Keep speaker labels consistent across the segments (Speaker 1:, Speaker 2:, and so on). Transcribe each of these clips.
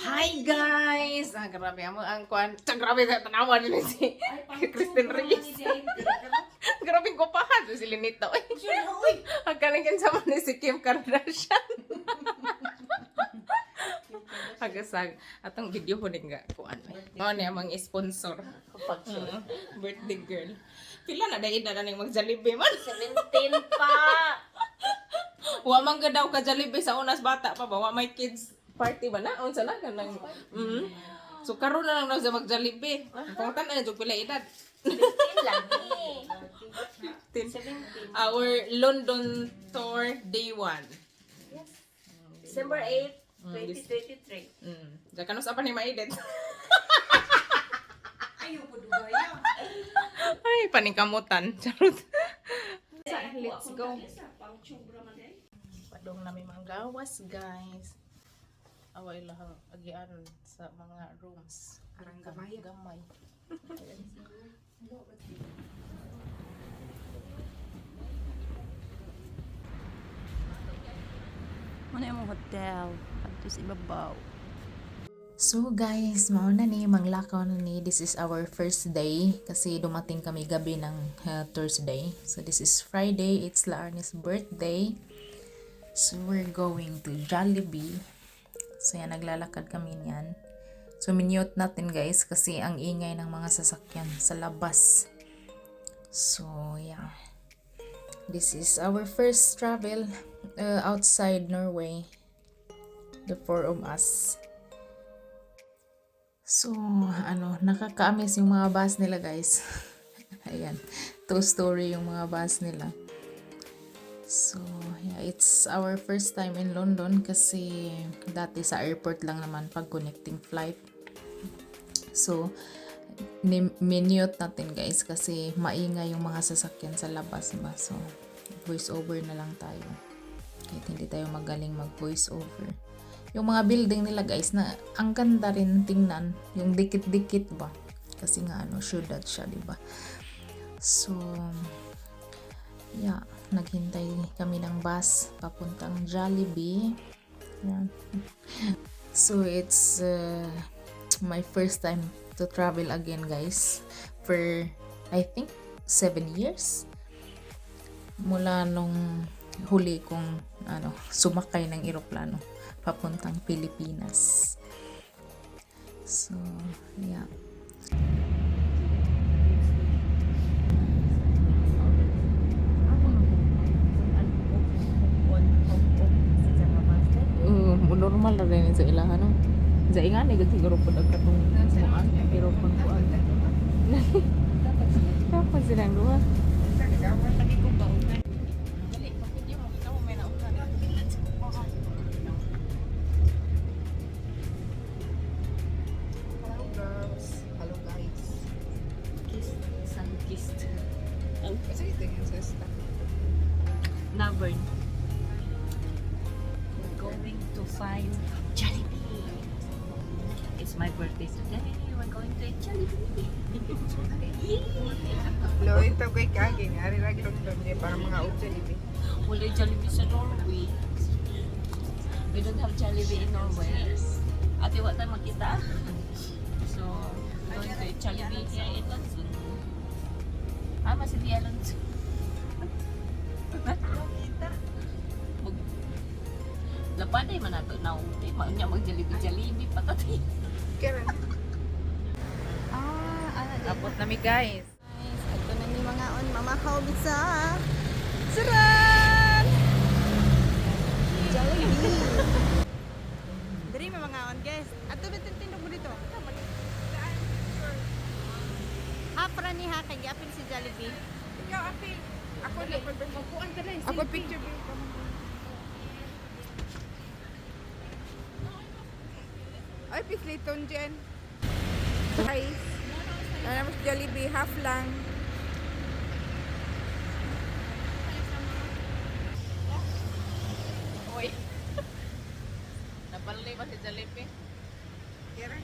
Speaker 1: Hi guys! Grabe mo ang kwan. Grabe sa tanawa din si Kristen Reyes. Grabe ko pa ha si Linito. Ang kalingin sa ni si Kim Kardashian. Hagasag atong video ko din nga kuan. Mao ni amang sponsor. Birthday girl. Pila na dai na ning mag-Jollibee man.
Speaker 2: 17 pa.
Speaker 1: Wa man gadaw ka Jollibee sa unas bata pa ba? Wa may kids party ba na? Unsa na kanang So karon na lang na sa mag-Jollibee. Pangutan na jud pila edad.
Speaker 2: 15 lang eh.
Speaker 1: 17. Our London tour day 1.
Speaker 2: Yes. December 8, 2023.
Speaker 1: Diyan ka sa pa ni Maidet.
Speaker 2: Ayaw po dugaya.
Speaker 1: Ay, paningkamutan. Charot. Let's go. Padong na may mga gawas, guys. Away lang agian sa mga rooms.
Speaker 2: Arang gamay.
Speaker 1: Gamay.
Speaker 3: Ano yung hotel? Adto sa ibabaw.
Speaker 4: So guys, mauna ni manglakaw na ni. This is our first day kasi dumating kami gabi ng Thursday. So this is Friday. It's Laarne's birthday. So we're going to Jollibee. So yan, naglalakad kami niyan. So minute natin guys kasi ang ingay ng mga sasakyan sa labas. So yeah. This is our first travel outside Norway. The four of us. So, nakaka-amaze yung mga bus nila guys. Ayan, true story yung mga bus nila. So, yeah, it's our first time in London kasi dati sa airport lang naman pag connecting flight. So, minute natin guys kasi maingay yung mga sasakyan sa labas ba. So, voice over na lang tayo. Kahit hindi tayo magaling mag voice over. Yung mga building nila guys na ang ganda rin tingnan, yung dikit-dikit ba kasi nga syudad siya, di ba? So yeah, naghintay kami ng bus papuntang Jollibee. Yeah. So it's my first time to travel again guys for I think 7 years mula nung huli kong sumakay ng eroplano papuntang Pilipinas. So, yeah.
Speaker 1: Normal na rin sa ilahan, no? Sa ingan, siguro po nagkatong muan, pero pagkuan. Dapat silang dua. Kasi ito yung sesta.
Speaker 3: Navern. We're going to find Jollibee. It's my birthday today. We're going to eat Jollibee.
Speaker 5: Lo, ito kay Kaging. Ari lagi lang niya para mga Jollibee.
Speaker 3: Wala Jollibee sa Norway. We don't have Jollibee in Norway. Ate, what tayo makita? So, we're going to eat Jollibee here in London. Masih di Alonso. Lapan ay manato na uti. Maunya mag-Jollibee patati.
Speaker 5: Kaya
Speaker 1: Tapos nami guys.
Speaker 3: Guys, ito na ni mga mamahaw bisa. Suran! Jollibee. Dari mga on guys. Ato bitin tindog mo dito. Hapra ni ha kay apil si Jollibee.
Speaker 5: ikaw, Apil. Ako na pagkuhan ka na. Ako picture ba? Ay, pisliton dyan. Guys. Naman sa Jollibee, half lang.
Speaker 1: Oy. Napalay ba si Jollibee?
Speaker 5: Kira?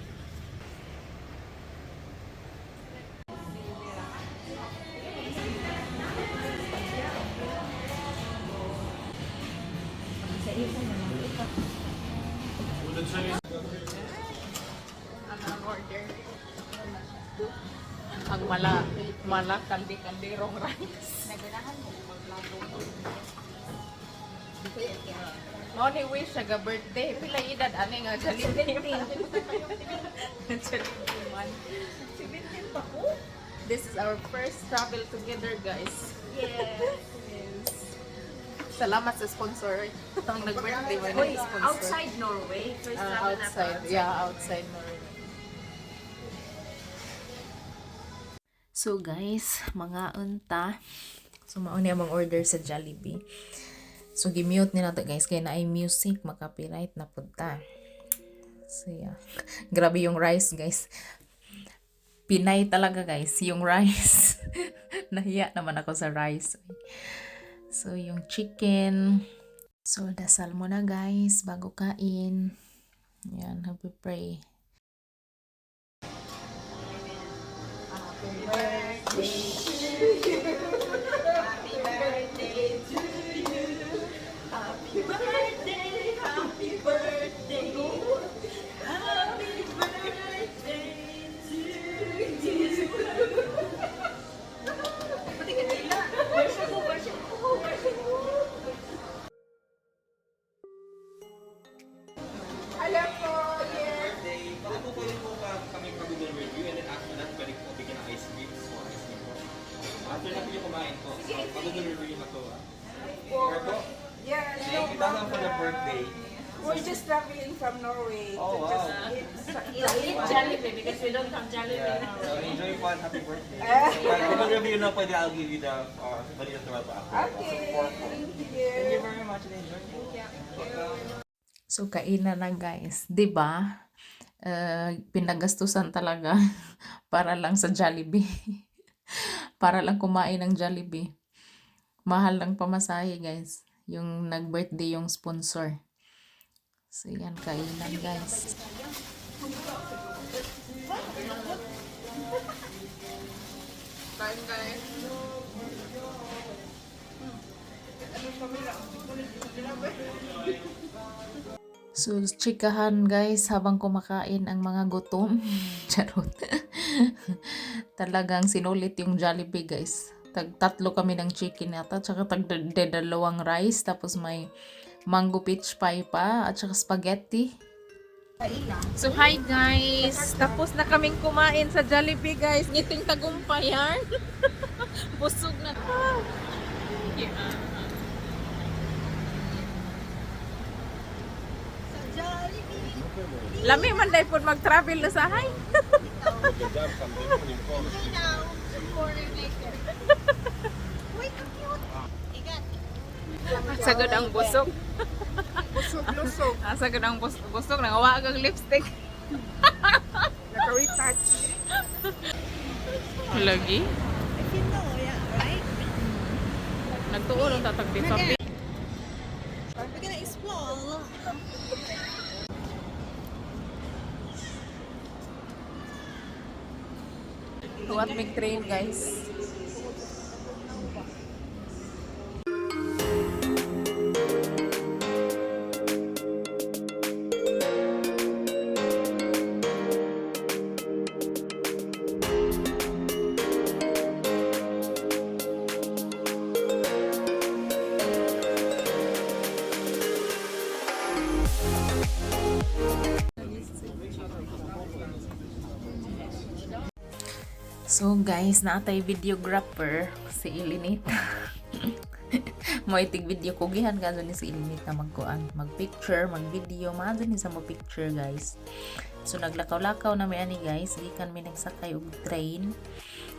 Speaker 1: order. Ang kaldi-kaldirong rice.
Speaker 2: Naganahan mo maglato.
Speaker 1: Only wish siya ga birthday. Pila edad ani nga Jollibee. 17 man.
Speaker 2: 17 pa ko?
Speaker 1: This is our first travel together, guys.
Speaker 2: Yes.
Speaker 1: Salamat sa sponsor. Ang nag-birthday mo
Speaker 2: Wait,
Speaker 1: na sponsor.
Speaker 2: outside Norway? First travel na pa
Speaker 1: Outside. Yeah, outside Norway.
Speaker 4: So guys, mga unta. So mauni among order sa Jollibee. So gi-mute nila to guys kay naay music maka-copyright na punta. So yeah. Grabe yung rice guys. Pinay talaga guys yung rice. Nahiya naman ako sa rice. So yung chicken. So dasal mo na guys bago kain. Yan, happy pray.
Speaker 6: Baka po pwede po kami mag-Google review and then after that, pwede po bigyan ng ice cream. So, ice cream po. After na po yung kumain po. So, mag-Google review na po. Sure po?
Speaker 5: Yes,
Speaker 6: Thank you. Tama for the birthday.
Speaker 5: we're just traveling from Norway
Speaker 6: Oh,
Speaker 5: to
Speaker 6: wow.
Speaker 5: just eat.
Speaker 2: Eat Jollibee because we don't have Jollibee
Speaker 6: Yeah.
Speaker 2: now.
Speaker 6: So, enjoy po and happy birthday. Pag Google review na pwede, I'll give you the value to after.
Speaker 5: Okay,
Speaker 6: So, 4 po.
Speaker 5: thank
Speaker 6: Thank
Speaker 5: you.
Speaker 6: you very much and enjoy po. Welcome.
Speaker 4: So kainan na guys, 'di ba? Pinagastusan talaga para lang sa Jollibee. Para lang kumain ng Jollibee. Mahal ng pamasahe guys. Yung nag-birthday yung sponsor. So yan, kainan guys.
Speaker 1: Kain guys.
Speaker 4: So, chikahan guys habang kumakain ang mga gutom. Charot. Talagang sinulit yung Jollibee guys. Tatlo kami ng chicken yata. Tsaka dalawang rice. Tapos may mango peach pie pa. At saka spaghetti.
Speaker 1: So hi guys. Tapos na kaming kumain sa Jollibee guys. Ngiting tagumpayan. Busog na. Yeah. Lami man dahil po mag-travel na sa hay. Sagad ang busog.
Speaker 5: Busog-lusog.
Speaker 1: Sagad ang busog. Nangawa kang lipstick.
Speaker 5: Naka-retouch.
Speaker 1: Lagi. Nagtuon ang tatagpi-tapi.
Speaker 5: We're gonna explore.
Speaker 1: Tuwat mig train guys.
Speaker 4: So guys, naatay videographer si Ilinita. Moitig video ko gihan ka ni si Ilinita magkuan, mag-picture, mag-video, maadto ni sa mo picture guys. So naglakaw-lakaw na may ani guys, gikan mi nagsakay og train.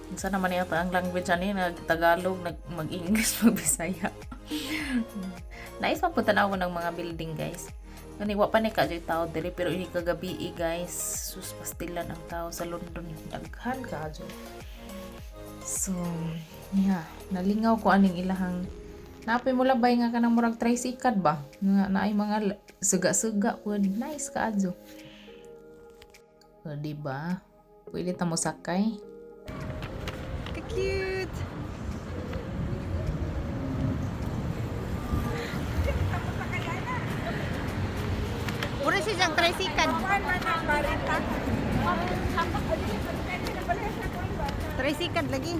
Speaker 4: Unsa naman yata ang language ani, nag-Tagalog, mag-English, mag-Bisaya. Nais pa po tanawon ng mga building guys. Kani wa pa ni kadyo tao diri pero ini kagabi guys. Sus pastilan ang tao sa London. Daghan kadyo. So, yeah, nalingaw ko aning ilahang napay mo labay nga kanang murag tricycle ba? Nga naay mga suga-suga ko nice kadyo. O di ba? Pwede ta mo sakay.
Speaker 5: Cute. Pura siyang tricycle. Kuan man ang barita.
Speaker 1: Tricycle lagi.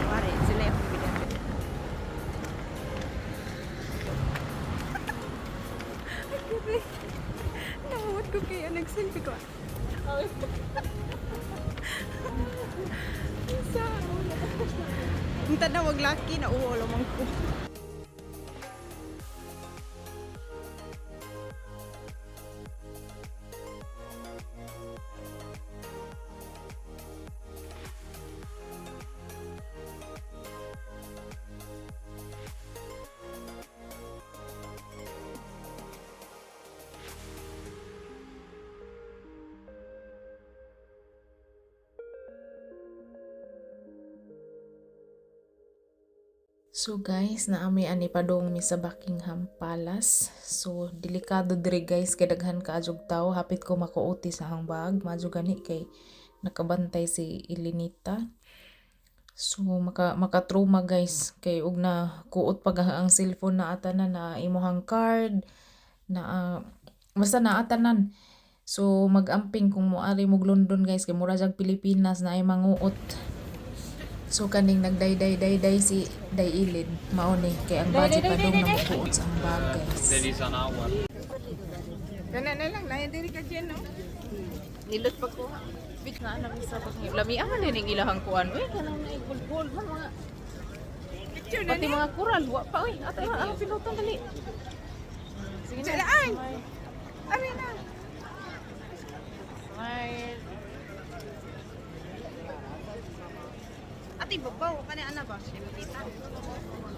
Speaker 1: Mari, sila yung bibili.
Speaker 5: Nawawat ko kaya nag-selfie ko. Ang tanawag laki na uwo lamang ko.
Speaker 4: So guys, naami ani padong mi sa Buckingham Palace. So delikado diri guys kay daghan kaadjog tawo, hapit ko makuuti sa hangbag, madyo gani kay nakabantay si Elenita. So makatrauma guys kay ug na kuot pag ang cellphone na atanan na imuhang card na basta na atanan. So magamping kung moari mo London guys kay mura jag Pilipinas na ay manguot. So kaning nagday si Dailin mao ni kay ang budget pa dong namukuot sa ang bag guys.
Speaker 1: Kana na lang, lain diri ka dyan, no? Nilot pa ko. Bit na alam isa pa ng lamian na ning ilahang kuan. Uy, kanang na gold man mga picture na ni. Pati mga coral, wa pa uy. Ato ang pinutan dali. Sige na. Ay. Ari na. Smile.
Speaker 5: Ati babaw ka na ana ba? Kita.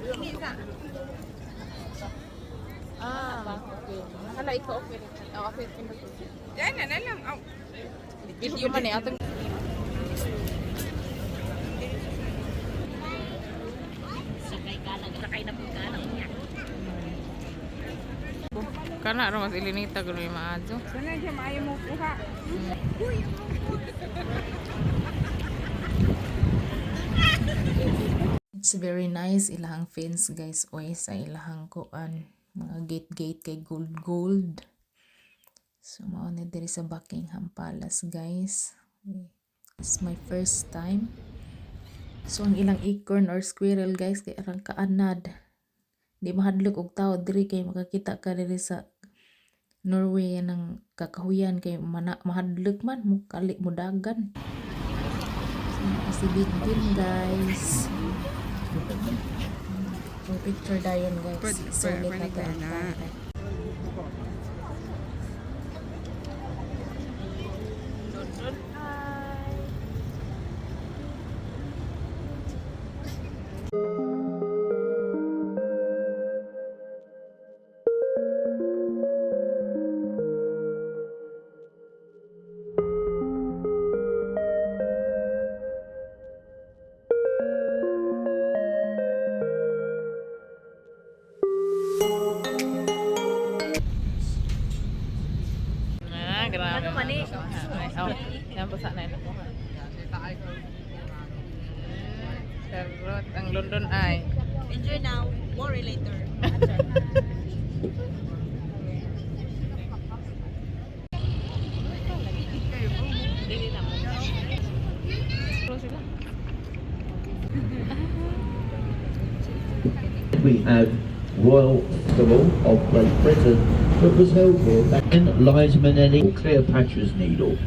Speaker 5: Tingin ka.
Speaker 1: Okay. Hala, ikaw okay. Okay, pinutan.
Speaker 5: Yan na lang. Oh.
Speaker 1: Video man eh, atong
Speaker 2: Sakay na po ka na.
Speaker 1: kana ra mas Elenita kuno yung maadyo.
Speaker 5: Sana siya maayo mo kuha.
Speaker 4: It's very nice ilahang fence guys oy sa ilahang kuan mga gate kay gold. So mao ni diri sa Buckingham Palace guys. It's my first time. So ang ilang acorn or squirrel guys kay arang kaanad. Di mahadlok og tao diri kay makakita ka diri sa Norway ng kakahuyan kay mahadlok man mo kali mo dagan. So si Big Bin guys. Yung picture dayon guys. Sulit na to.
Speaker 1: Grabe. Mani. Oh, yan basa na ito. Charot, ang London ay.
Speaker 5: Enjoy now, worry later.
Speaker 7: We have Royal Festival of Great Britain that was held here back in Liza Minnelli, Cleopatra's Needle,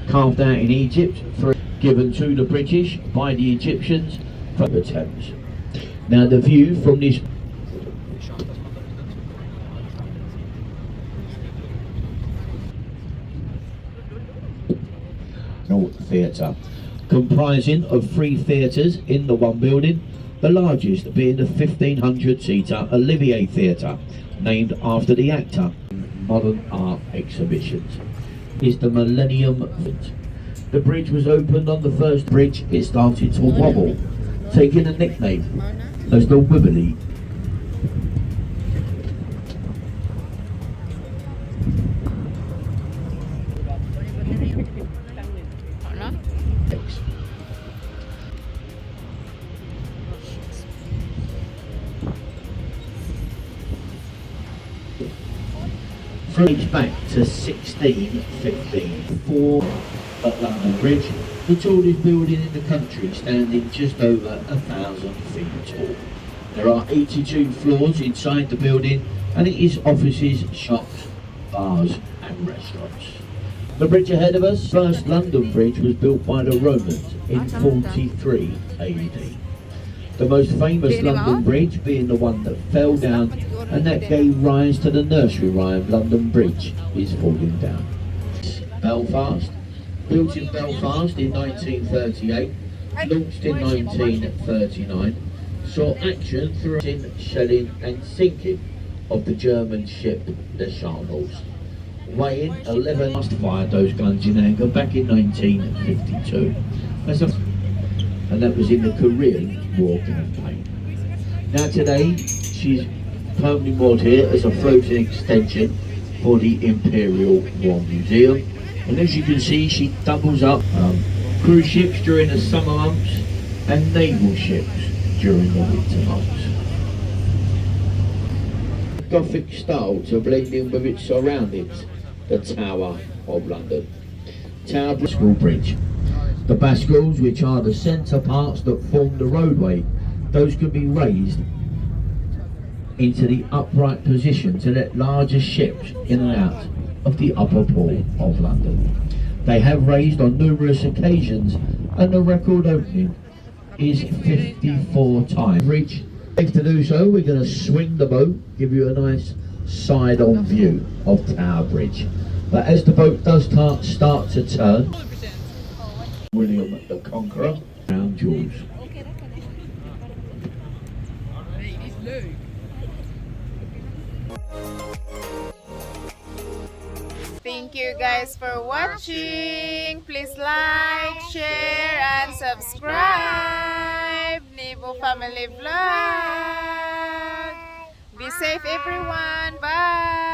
Speaker 7: carved out in Egypt, given to the British by the Egyptians from the Thames. Now the view from this theatre, comprising of 3 theatres in the one building, the largest being the 1,500-seater Olivier Theatre, named after the actor. Modern art exhibitions is the Millennium. The bridge was opened on the first bridge. It started to wobble, taking a nickname as the Wibbly. dates back to 1615 for at London Bridge, the tallest building in the country, standing just over 1,000 feet tall. There are 82 floors inside the building, and it is offices, shops, bars and restaurants. The bridge ahead of us, first London Bridge, was built by the Romans in 43 AD. The most famous London Bridge being the one that fell down, and that gave rise to the nursery rhyme London Bridge is falling down. Belfast, built in Belfast in 1938, launched in 1939, saw action through shelling and sinking of the German ship the Shambles. Weighing 11, fired those guns in anger back in 1952. And that was in the Korean War campaign. Now today, she's permanently moored here as a floating extension for the Imperial War Museum. And as you can see, she doubles up cruise ships during the summer months and naval ships during the winter months. Gothic style to blend in with its surroundings, the Tower of London. Tower Bascule Bridge. The bascles, which are the centre parts that form the roadway, those can be raised into the upright position to let larger ships in and out of the upper port of London. They have raised on numerous occasions, and the record opening is 54 times. Bridge. Safe to do so, we're going to swing the boat, give you a nice side-on view of Tower Bridge. But as the boat does start to turn, William the Conqueror, Crown Jewels.
Speaker 1: Thank you guys for watching. Please like, share, and subscribe. Nebo Family Vlog. Be safe everyone. Bye.